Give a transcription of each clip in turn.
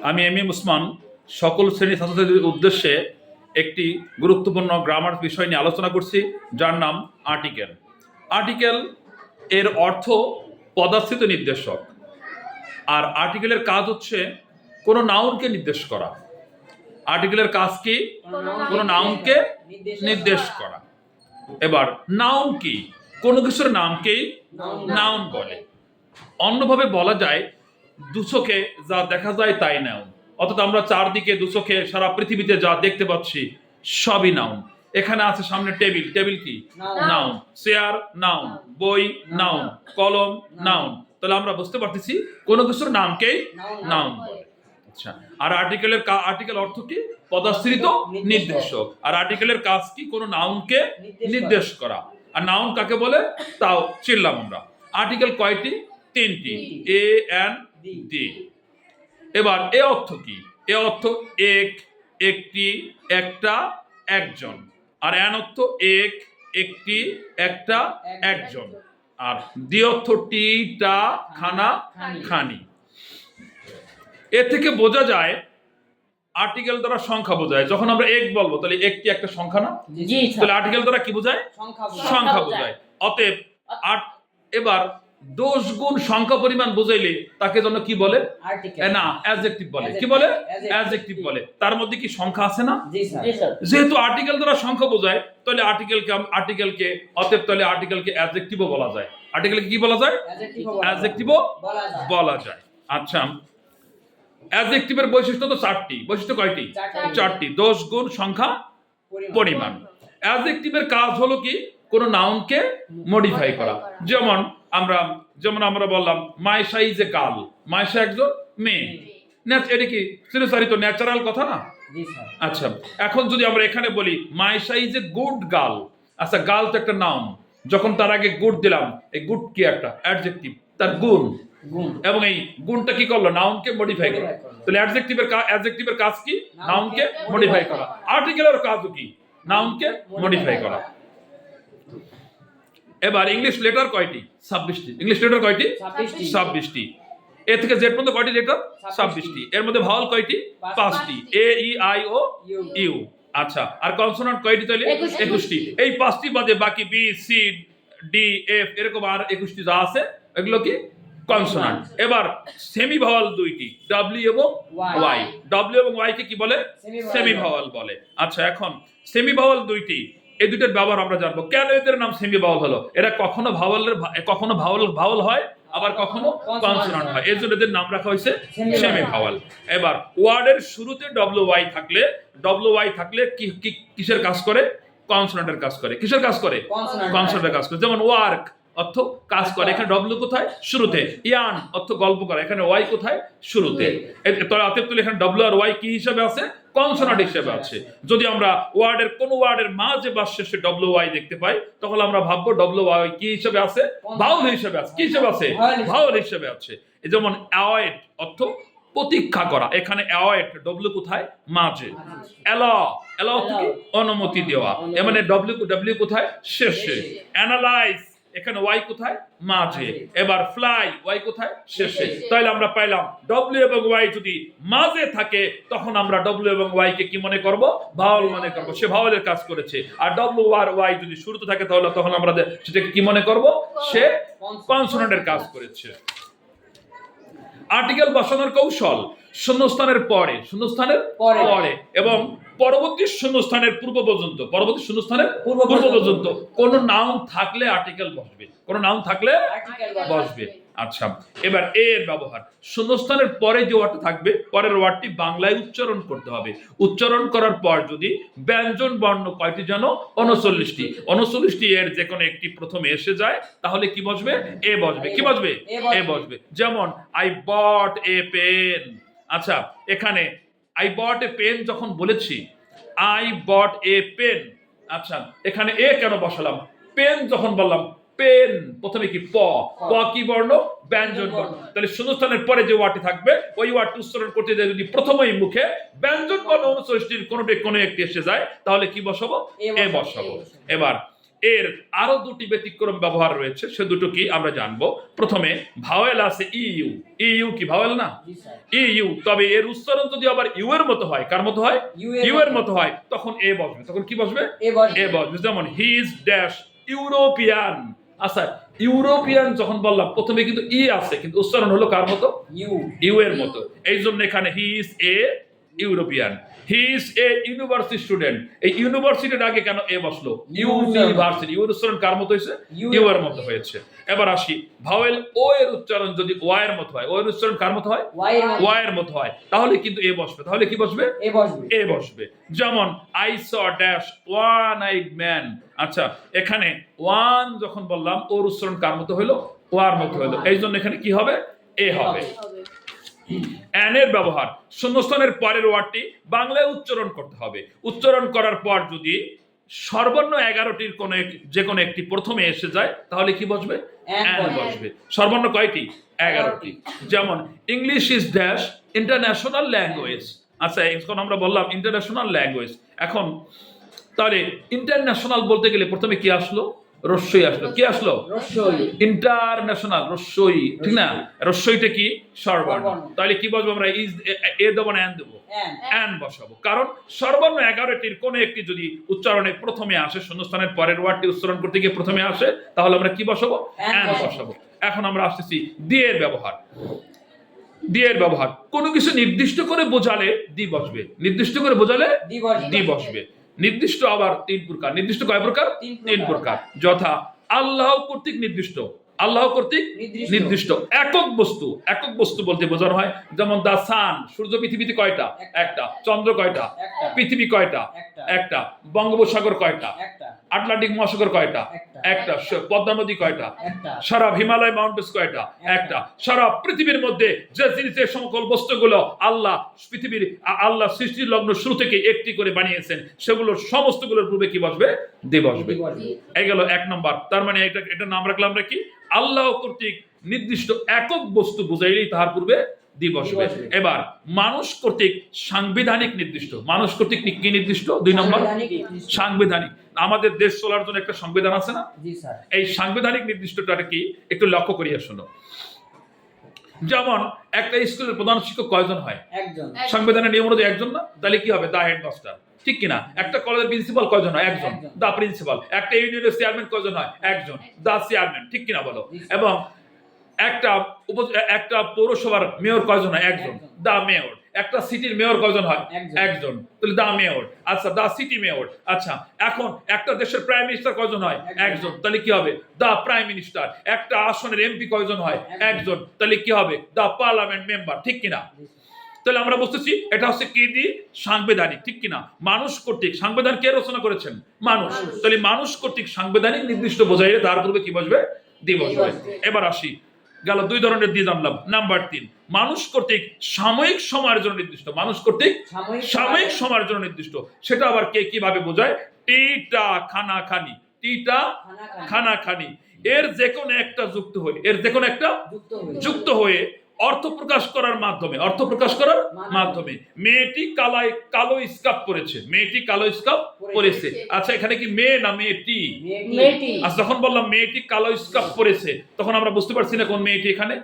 আমি M M Usman সকল শ্রেণী ছাত্রছাত্রীদের উদ্দেশ্যে একটি গুরুত্বপূর্ণ গ্রামার বিষয় নিয়ে আলোচনা করছি, যার নাম আর্টিকেল। আর্টিকেল এর অর্থ পদাশ্রিত নির্দেশক, আর আর্টিকেলের কাজ হচ্ছে কোনো নাউনকে নির্দেশ করা। আর্টিকেলের কাজ কি? কোনো নাউনকে নির্দেশ করা। এবার নাউন কি? কোনো কিছুর নামকেই নাউন বলে। অন্যভাবে বলা যায় দুচোখে যা দেখা যায় তাই নাউন। অর্থাৎ আমরা চারদিকে দুচোখে সারা পৃথিবীতে যা দেখতে পাচ্ছি সবই নাউন। এখানে আছে সামনে টেবিল, টেবিল কি? নাউন। চেয়ার নাউন, বই নাউন, কলম নাউন। তাহলে আমরা বুঝতে পারতেছি কোনো কিছুর নামকেই নাউন বলে। আচ্ছা, আর আর্টিকেল অর্থ কি? পদাশ্রিত নির্দেশক। আর আর্টিকেলের কাজ কি? কোনো নাউনকে নির্দেশ করা। আর নাউন কাকে বলে তাও চিনলাম আমরা। আর্টিকেল কয়টি? তিনটি, এ এন ডি। এবার এ অর্থ কি? এ অর্থ এক, একটি, একটা, একজন। আর এন অর্থ এক, একটি, একটা, একজন। আর ডি অর্থ টি, টা, খানা, খানি। এ থেকে বোঝা যায় আর্টিকেল দ্বারা সংখ্যা বোঝায়। যখন আমরা এক বলবো তাহলে একটি একটা সংখ্যা না? তাহলে আর্টিকেল দ্বারা কি বোঝায়? সংখ্যা বোঝায়। অতএব এবার দোষ গুণ সংখ্যা পরিমাণ বুঝাইলে তাকে জন্য কি বলে? না, অ্যাডজেক্টিভ বলে। কি বলে? অ্যাডজেক্টিভ বলে। তার মধ্যে কি সংখ্যা আছে না? যেহেতু আর্টিকেল দ্বারা সংখ্যা বোঝায়, তাহলে আর্টিকেলকে অতএব তাহলে আর্টিকেলকে অ্যাডজেক্টিভও বলা যায়। আর্টিকেলকে কি বলা যায়? অ্যাডজেক্টিভও বলা যায়। আচ্ছা, অ্যাডজেক্টিভের বৈশিষ্ট্য তো চারটি। বৈশিষ্ট্য কয়টি? চারটি। দোষ গুণ সংখ্যা পরিমাণ। অ্যাডজেক্টিভের কাজ হলো কি? কোন নাউনকে মডিফাই করা। যেমন আমরা বললাম Maisha is a girl. Maisha একজন মেয়ে। এটা কি চিরচারিত ন্যাচারাল কথা না? আচ্ছা, এখন যদি আমরা এখানে বলি Maisha is a good girl. আচ্ছা, গার্ল তো একটা নাউন, যখন তার আগে গুড দিলাম, এই গুড কি? একটা অ্যাডজেক্টিভ, তার গুণ। এবং এই গুণটা কি করলো? নাউনকে মডিফাই করা। তাহলে অ্যাডজেক্টিভের কাজ কি? নাউনকে মডিফাই করা। আর্টিকেলের কাজও কি? নাউনকে মডিফাই করা। এবার ইংলিশ লেটার কয়টি? 26টি। ইংলিশ লেটার কয়টি? 26টি। এ থেকে জেড পর্যন্ত কয়টি লেটার? 26টি। এর মধ্যে ভাওয়াল কয়টি? 5টি, এ ই আই ও ইউ। আচ্ছা, আর কনসোনান্ট কয়টি? তাহলে 21টি। এই 5টি বাদে বাকি বি সি ডি এফ এরকম আর 21টি যা আছে এগুলো কি? কনসোনান্ট। এবার সেমি ভাওয়াল দুইটি, ডব্লিউ এবং ওয়াই। ডব্লিউ এবং ওয়াই কে কি বলে? সেমি ভাওয়াল বলে। আচ্ছা, এখন সেমি ভাওয়াল দুইটি, এই দুইটার ব্যবহার আমরা জানবো। কেন এদের নাম সেমি ভাওয়াল হলো? এরা কখনো ভাওয়াল হয়, আবার কখনো কনসোনান্ট হয়। এর জন্য এদের নাম রাখা হয়েছে সেমি ভাওয়াল। এবার ওয়ার্ডের শুরুতে ডব্লিউ ওয়াই থাকলে কিসের কাজ করে? কনসোনান্টের কাজ করে। কিসের কাজ করে? কনসোনান্টের কাজ করে। যেমন ওয়ার্ক অর্থ কাজ করে, এখানে ডব্লিউ কোথায়? শুরুতে। ইয়ান অর্থ গল্প করে, এখানে ওয়াই কোথায়? শুরুতে। এখানে ডব্লিউ আর ওয়াই কি হিসাবে আছে? কনসোনান্ট হিসেবে আছে। যদি আমরা কোন ওয়ার্ডের মাঝে বা শেষে ডব্লিউ ওয়াই দেখতে পাই, তখন আমরা ভাববো ডব্লিউ ওয়াই কি হিসাবে আছে? ভাওয়াল হিসেবে আছে। কি হিসেবে আছে? ভাওয়াল হিসেবে আছে। যেমন অ্যাওয়েট অর্থ প্রতীক্ষা করা, এখানে অ্যাওয়েট ডব্লিউ কোথায়? মাঝে। অ্যালাউ অর্থ কি? অনুমতি দেওয়া, মানে ডব্লিউ কোথায়? শেষে। অ্যানালাইজ, এখানে ওয়াই কোথায়? মাঝে। এবার ফ্লাই, ওয়াই কোথায়? শেষে। তাহলে আমরা পাইলাম ডব্লিউ এবং ওয়াই যদি মাঝে থাকে, তখন আমরা ডব্লিউ এবং ওয়াই কে কি মনে করব? ভাওয়াল মনে করব। সে ভাওয়ালের কাজ করেছে। আর ডব্লিউ আর ওয়াই যদি শুরুতে থাকে, তাহলে তখন আমরা সেটাকে কি মনে করব? সে কনসোনান্টের কাজ করেছে। আর্টিকেল বসানোর কৌশল: শূন্যস্থানের পরে এবং পরবর্তী শূন্যস্থানের পূর্ব পর্যন্ত কোন নাউন থাকলে আর্টিকেল বসবে। আচ্ছা, এবার এর ব্যবহার। শূন্যস্থানের পরে যে ওয়ার্ডটা থাকবে, পরের ওয়ার্ডটি বাংলায় উচ্চারণ করতে হবে। উচ্চারণ করার পর যদি ব্যঞ্জন বর্ণ কয়টি যেন? 39টি। এর যে কোনো একটি প্রথমে এসে যায়, তাহলে কি বসবে? এ বসবে। কি বসবে? এ বসবে। যেমন আই বট এ পেন। আচ্ছা, এখানে আই বট এ পেন যখন বলেছি, আই বট এ পেন। আচ্ছা, এখানে এ কেন বসালাম? পেন যখন বললাম, পেন প্রথমে কি? প কি বর্ণ? ব্যঞ্জন বর্ণ। তাহলে শূন্যস্থানের পরে যে ওয়ার্ডটি থাকবে, ওই ওয়ার্ডটি উচ্চারণ করতে যদি প্রথমেই মুখে ব্যঞ্জন বর্ণ 39টির কোনো একটি এসে যায়, তাহলে কি বসাবো? এ বসাবো। এবার এর আরো দুটি ব্যতিক্রম ব্যবহার রয়েছে, সে দুটো কি আমরা জানবো। প্রথমে ভাওয়েল আছে ইউ। ইউ কি ভাওয়েল না? ইউ। তবে এর উচ্চারণ যদি আবার ইউ এর মতো হয়, কার মতো হয়? ইউ এর মতো হয়, তখন এ বসবে। তখন কি বসবে? এ বসবে। যেমন হি ইজ ড্যাশ ইউরোপিয়ান। আচ্ছা, ইউরোপিয়ান যখন বললাম প্রথমে কিন্তু ই আছে, কিন্তু উচ্চারণ হলো কার মতো? ইউ এর মতো। এই জন্য এখানে he is a European. He is a university student. এই ইউনিভার্সিটির আগে কেন এ বসলো? ইউনিভার্সিটি। ইউর উচ্চারণ কার মতো হয়েছে? ইউ এর মতো হয়েছে। এবার আসি, ভাওয়েল ও এর উচ্চারণ যদি ওয়াই এর মতো হয়, ও এর উচ্চারণ কার মতো হয়? ওয়াই এর মতো হয়, তাহলে কিন্তু এ বসবে। তাহলে কি বসবে? এ বসবে। যেমন I saw dash one eyed man. আচ্ছা, এখানে ওয়ান যখন বললাম ওর উচ্চারণ কার মতো হলো? ওয়ার মতো হলো। এই জন্য এখানে কি হবে? এ হবে। অ্যান এর ব্যবহার, শূন্যস্থানের পরের ওয়ার্ডটি বাংলায় উচ্চারণ করতে হবে। উচ্চারণ করার পর যদি সর্বর্ণ 11টির কোন যে কোনো একটি প্রথমে এসে যায়, তাহলে কি বসবে? অ্যান বসবে। সর্বর্ণ কয়টি? 11টি। যেমন English is dash international language. আচ্ছা, এখন আমরা বললাম ইন্টারন্যাশনাল ল্যাঙ্গুয়েজ। এখন তাহলে ইন্টারন্যাশনাল বলতে গেলে প্রথমে কি আসলো? রস্যই আসলো। কি আসলো? ইন্টারন্যাশনাল রস্যই, ঠিক না? রস্যইটা কি? স্বরবর্ণ। তাহলে কি বলবো আমরা? ইজ এ দেবো না অ্যান দেবো? অ্যান বসাবো। কারণ সর্বর্ণ 11টির কোন একটি যদি উচ্চারণে প্রথমে আসে, শূন্যস্থানের পরের ওয়ার্ডটি উচ্চারণ করতে গিয়ে প্রথমে আসে, তাহলে আমরা কি বসাবো? অ্যান বসাবো। এখন আমরা আসতেছি দিয়ের ব্যবহার। দিয়ের ব্যবহার, কোনো কিছু নির্দিষ্ট করে বোঝালে দি বসবে। নির্দিষ্ট করে বোঝালে দি বসবে। নির্দিষ্ট আবার 3 প্রকার। নির্দিষ্ট কয় প্রকার? 3 প্রকার। যথা আল্লাহ কর্তৃক নির্দিষ্ট। আল্লাহ কর্তৃক নির্দিষ্ট। একক বস্তু। একক বস্তু বলতে বোঝানো হয়, যেমন দা সান, সূর্য পৃথিবীতে কয়টা? একটা। চন্দ্র কয়টা? পৃথিবী কয়টা? একটা। বঙ্গোপসাগর কয়টা? আটলান্টিক মহাসাগর কয়টা? একটা। পদ্মা নদী কয়টা? সারা হিমালয় মাউন্টেন্স কয়টা? একটা। সারা পৃথিবীর মধ্যে যে জিনিসের সকল বস্তুগুলো আল্লাহ পৃথিবীর আল্লাহ সৃষ্টির লগ্ন শুরু থেকে একটি করে বানিয়েছেন, সেগুলোর সমস্তগুলোর পূর্বে কি বসবে? দি বসবে। এই গেল 1 নম্বর। তার মানে এটা নাম রাখলাম আমরা কি? আল্লাহ কর্তৃক নির্দিষ্ট একক বস্তু বুঝাইলেই তাহার পূর্বে দি বসবে। এবার মানুষ কর্তৃক সাংবিধানিক নির্দিষ্ট। মানুষ কর্তৃক কি নির্দিষ্ট? 2 নম্বর, সাংবিধানিক। আমাদের দেশ চলার জন্য একটা সংবিধান আছে না? এই সাংবিধানিক নির্দিষ্টটা কি একটু লক্ষ্য করিয়া শোনো। যেমন একটা স্কুলের প্রধান শিক্ষক কয়জন হয়? একজন। সংবিধানের নিয়ম অনুযায়ী একজন না? তাহলে কি হবে? দা হেডমাস্টার, ঠিক কিনা? একটা কলেজের প্রিন্সিপাল কয়জন হয়? একজন, দা প্রিন্সিপাল। একটা ইউনিয়নের চেয়ারম্যান কয়জন হয়? একজন, দা চেয়ারম্যান, ঠিক কিনা বলো? এবং একটা পৌরসভার মেয়র কয়জন হয়? একজন, দা মেয়র। একটা সিটির মেয়র কয়জন হয়? একজন, তাহলে দা মেয়র। আচ্ছা, দা সিটি মেয়র। আচ্ছা, এখন একটা দেশের প্রাইম মিনিস্টার কয়জন হয়? একজন, তাহলে কি হবে? দা প্রাইম মিনিস্টার। একটা আসনের এমপি কয়জন হয়? একজন, তাহলে কি হবে? দা পার্লামেন্ট মেম্বার, ঠিক কিনা? তাহলে আমরা বুঝতেছি এটা হচ্ছে কি? দি সাংবিধানিক, ঠিক কিনা? মানুষ কর্তৃক। সংবিধান কে রচনা করেছেন? মানুষ। তাহলে মানুষ কর্তৃক সাংবিধানিক নির্দিষ্ট বোঝাইলে তার পূর্বে কি বসবে? দি বসবে। এবার আসি, গেল 2 ধরনের দি জানলাম। নাম্বার 3, মানুষ কর্তৃক সাময়িক সময়ের জন্য নির্দিষ্ট। মানুষ কর্তৃক সাময়িক সময়ের জন্য নির্দিষ্ট। সেটা আবার কে কিভাবে বোঝায়? টিটা খানা খানি। টিটা খানা খানি। এর যে কোনো একটা যুক্ত হয়ে, এর যে কোনো একটা যুক্ত হয়ে অর্থ প্রকাশ করার মাধ্যমে, অর্থ প্রকাশ করার মাধ্যমে। মেয়েটি কালো স্কার্ফ পরেছে। মেয়েটি কালো স্কার্ফ পরেছে। আচ্ছা, এখানে কি মেয়ে না মেয়েটি? আচ্ছা, যখন বললাম মেয়েটি কালো স্কার্ফ পরেছে, তখন আমরা বুঝতে পারছি না কোন মেয়েটি এখানে।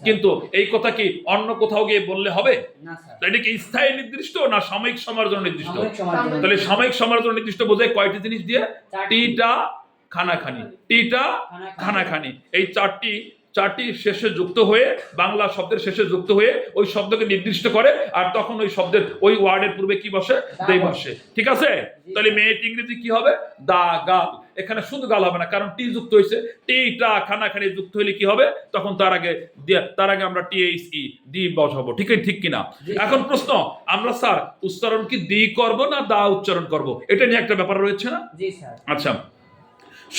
কিন্তু এই কথা কি অন্য কোথাও গিয়ে বললে হবে? এটা কি স্থায়ী নির্দিষ্ট না সাময়িক সময়ের জন্য নির্দিষ্ট? তাহলে সাময়িক সময়ের জন্য নির্দিষ্ট বোঝায় কয়টি জিনিস দিয়ে? টিটা খানাখানি। টিটা খানাখানি। এই চারটি শেষে যুক্ত হয়ে, বাংলা শব্দের শেষে যুক্ত হয়ে ওই শব্দকে নির্দিষ্ট করে, আর তখন ওই শব্দের ওই ওয়ার্ডের পূর্বে কি বসে? দে বসে। ঠিক আছে? তাহলে মেয়েটি ইংরেজি কি হবে? দা গাল। এখানে শুধু গাল হবে না, কারণ টি যুক্ত হয়েছে। টিটা খানাখানি যুক্ত হলে কি হবে? তখন তার আগে আমরা টিএইচই দি বসাবো। ঠিক কিনা? এখন প্রশ্ন, আমরা স্যার উচ্চারণ কি দি করব না দা উচ্চারণ করব? এটা নিয়ে একটা ব্যাপার রয়েছে না? জি স্যার। আচ্ছা,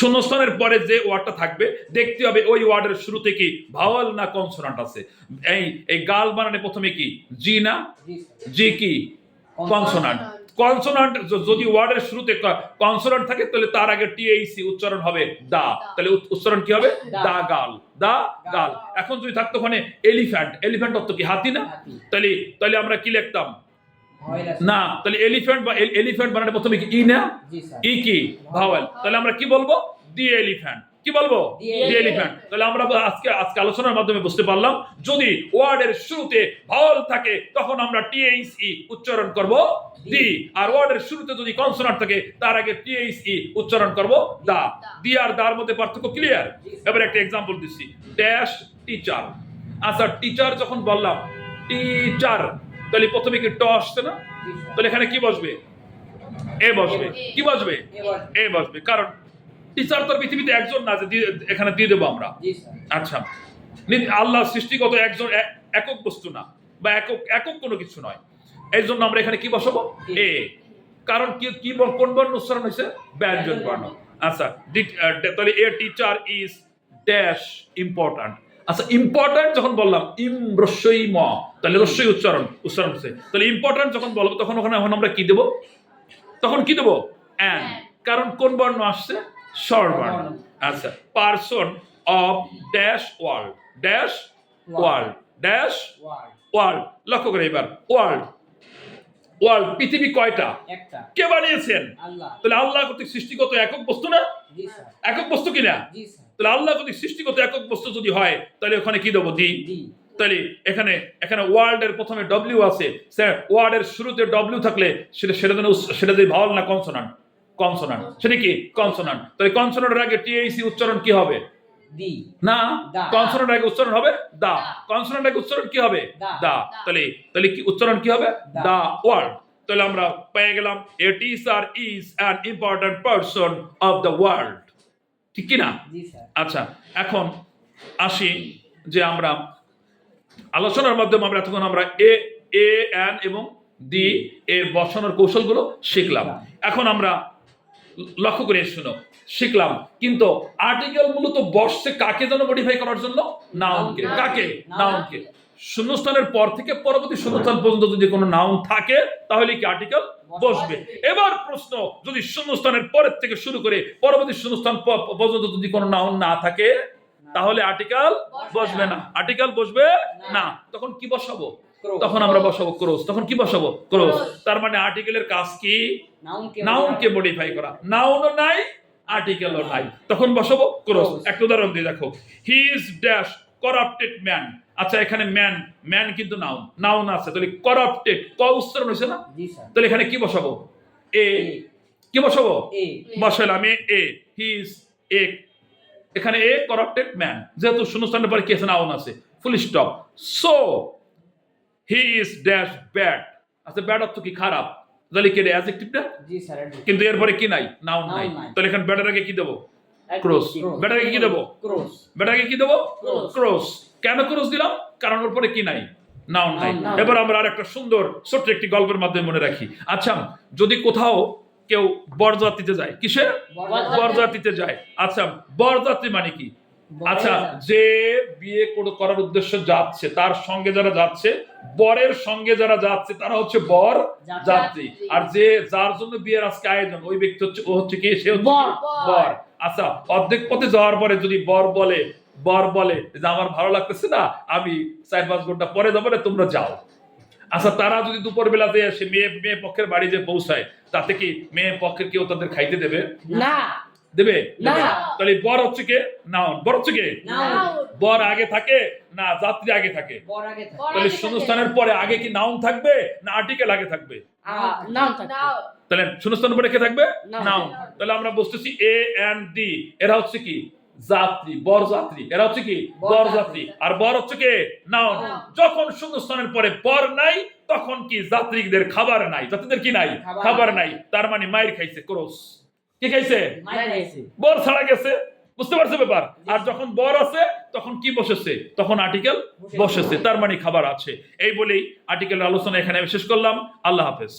শূন্যস্থানের পরে যে ওয়ার্ডটা থাকবে দেখতে হবে ওই ওয়ার্ডের শুরুতে কি ভাওয়াল না কনসোনান্ট আছে। এই গাল বানানে প্রথমে কি জি না? জি কি? কনসোনান্ট। কনসোনান্ট যদি ওয়ার্ডের শুরুতে কনসোনান্ট থাকে, তাহলে তার আগে টিএইসি উচ্চারণ হবে দা। তাহলে উচ্চারণ কি হবে? দা গাল। দা গাল। এখন যদি থাকতো ওখানে এলিফ্যান্ট, এলিফ্যান্ট অর্থ কি? হাতি না? তাহলে আমরা কি লিখতাম? না, তাহলে এলিফ্যান্ট বা এলিফ্যান্ট বানানে প্রথমে কি ই না? ই কি? ভাওয়েল। তাহলে আমরা কি বলবো? দি এলিফ্যান্ট। কি বলবো? দি এলিফ্যান্ট। তাহলে আমরা আজকে আলোচনার মাধ্যমে বুঝতে পারলাম যদি ওয়ার্ডের শুরুতে ভাওয়েল থাকে তখন আমরা টিএইচই উচ্চারণ করব দি, আর ওয়ার্ডের শুরুতে যদি কনসোনান্ট থাকে তার আগে টিএইচই উচ্চারণ করব দা। দি আর দার মধ্যে পার্থক্য ক্লিয়ার? এবার একটা एग्जांपल দিচ্ছি, ড্যাশ টিচার। আচ্ছা, টিচার যখন বললাম টিচার, তাহলে প্রথমে কি ট আসছে না? তাহলে এখানে কি বসবে? এ বসবে। কি বসবে? এ বসবে, কারণ টিচার তো পৃথিবীতে একজন না যে এখানে দিয়ে দেবো আমরা। আচ্ছা, আল্লাহ সৃষ্টিগত একজন, একক বস্তু না, বা একক কোনো কিছু নয়। এই জন্য আমরা এখানে কি বসাবো? এ। কারণ কি কোন বর্ণ উচ্চারণ হয়েছে? ব্যঞ্জন বর্ণ। আচ্ছা, তাহলে এ টিচার ইজ ড্যাশ ইম্পর্ট্যান্ট। আচ্ছা, ইম্পর্ট্যান্ট যখন বললাম ইম রস্যই ম, তাহলে রস্যই উচ্চারণ হচ্ছে। তাহলে ইম্পর্ট্যান্ট যখন বলবো তখন ওখানে আমরা কি দেব? তখন কি দেব? অ্যান। কারণ কোন বর্ণ আসছে? স্বরবর্ণ। আচ্ছা, person of dash world, dash world, dash world. লক্ষ্য করে এবার, ওয়ার্ল্ড, ওয়ার্ল্ড পৃথিবী কয়টা? একটা। কে বানিয়েছেন? আল্লাহ। তাহলে আল্লাহ কর্তৃক সৃষ্টিগত একক বস্তু না? জি স্যার। একক বস্তু কিনা? জি স্যার। তাহলে আল্লাহ কর্তৃক সৃষ্টিগত একক বস্তু যদি হয় তাহলে ওখানে কি দেবো? দি। তাহলে এখানে ওয়ার্ল্ড এর প্রথমে ডব্লিউ আছে, স্যার ওয়ার্ড এর শুরুতে ডব্লিউ থাকলে সেটা যে ভাওয়াল না কনসোনান্ট? কনসোনান্ট। সেটা কি? কনসোনান্ট। তাহলে কনসোনান্টের আগে টিএইচি উচ্চারণ কি হবে? দি। না, দা। কনসোনান্টের আগে উচ্চারণ হবে দা। কনসোনান্টের আগে উচ্চারণ কি হবে? দা। তাহলে কি উচ্চারণ কি হবে? The world. তাহলে আমরা পেয়ে গেলাম a teacher is an important person of the world. ঠিক কি না? জি স্যার। আচ্ছা, এখন আসি যে আমরা আলোচনার মাধ্যমে আমরা এতক্ষণ আমরা এ এন এবং দি এর বসানোর কৌশলগুলো শিখলাম। এখন আমরা লক্ষ্য করে শুনো, শিখলাম কিন্তু আর্টিকেল মূলত বসছে কাকে যেন মডিফাই করার জন্য? নাউনকে। কাকে? নাউনকে। শূন্যস্থানের পর থেকে পরবর্তী শূন্যস্থান পর্যন্ত যদি কোনো নাউন থাকে তাহলে কি আর্টিকেল বসবে। এবার প্রশ্ন, যদি শূন্যস্থানের পরের থেকে শুরু করে পরবর্তী শূন্যস্থান পর্যন্ত যদি কোনো নাউন না থাকে তাহলে আর্টিকেল বসবে না। আর্টিকেল বসবে না। তখন কি বসাবো? তখন আমরা বসাবো ক্রস। তখন কি বসাবো? ক্রস। তার মানে আর্টিকেলের কাজ কি? নাউনকে মডিফাই করা। নাউনও নাই, আর্টিকেলও নাই, তখন বসাবো ক্রস। একটা উদাহরণ দিয়ে দেখো, he is dash corrupted man. আচ্ছা, এখানে ম্যান, ম্যান কিন্তু নাউন, নাউন আছে, তাহলে করাপ্টেড ক উচ্চারণ হয়েছে না? তাহলে এখানে কি বসাবো? এ। কি বসাবো? বসালাম এ। হি ইজ এ, এখানে এ করাপ্টেড ম্যান, যেহেতু শূন্যস্থানের পরে কি আছে? নাউন আছে, full stop. So he is dash bad. আচ্ছা, ব্যাড অর্থ কি? খারাপ। তাহলে কি অ্যাডজেক্টিভ না? জি স্যার। কিন্তু এরপরে কি নাই? নাউন নাই। তাহলে এখানে ব্যাডের আগে কি দেবো? ক্রস। ব্যাডের আগে কি দেবো? ক্রস। ব্যাডের আগে কি দেবো? ক্রস। কেন ক্রস দিলাম? কারণ ওর পরে কি নাই? নাউন নাই। এবার আমরা আরেকটা সুন্দর ছোট্ট একটি গল্পের মাধ্যমে মনে রাখি। আচ্ছা, যদি কোথাও কেউ বরযাত্রীতে যায়, কিসে? বরযাত্রীতে যায়। আচ্ছা, বরযাত্রী মানে কি? আচ্ছা, যে বিয়ে করার উদ্দেশ্যে যাচ্ছে তার সঙ্গে যারা যাচ্ছে, বরের সঙ্গে যারা যাচ্ছে তারা হচ্ছে বর যাত্রী। আর যে যার জন্য বিয়ের আজকে আয়োজন, ওই ব্যক্তি হচ্ছে, ও হচ্ছে কি? সে হচ্ছে বর। আচ্ছা, অর্ধেক পথে যাওয়ার পরে যদি বর বলে যে আমার ভালো লাগতেছে না, আমি 4-5 ঘন্টা পরে যাবো না, তোমরা যাও। আচ্ছা, তারা যদি দুপুর বেলাতে এসে মেয়ে পক্ষের বাড়ি যে পৌঁছায়, তাতে কি মেয়ে পক্ষের কেউ তাদের খাইতে দেবে? না। দেবে না। তাহলে বর হচ্ছে কে? নাউন। বর হচ্ছে কে? বর আগে থাকে না যাত্রী আগে থাকে? তাহলে শূন্যস্থানের পরে আগে কি নাউন থাকবে না আর্টিকেল আগে থাকবে? নাউন থাকবে। তাহলে শূন্যস্থানের পরে কে থাকবে? নাউন। তাহলে আমরা বুঝতেছি এ এন্ড ডি এরা হচ্ছে কি? যাত্রী, বর যাত্রী। এরা হচ্ছে কি? বর যাত্রী। আর বর হচ্ছে কে? নাউন। যখন শূন্যস্থানের পরে বর নাই তখন কি? যাত্রীদের খাবার নাই। যাত্রীদের কি নাই? খাবার নাই। তার মানে মায়ের খাইছে, ক্রস। কি খাইছে? বর ছাড়া গেছে। বুঝতে পারছো ব্যাপার? আর যখন বর আছে তখন কি বসেছে? তখন আর্টিকেল বসেছে, তার মানে খাবার আছে। এই বলেই আর্টিকেলের আলোচনা এখানে শেষ করলাম। আল্লাহ হাফেজ।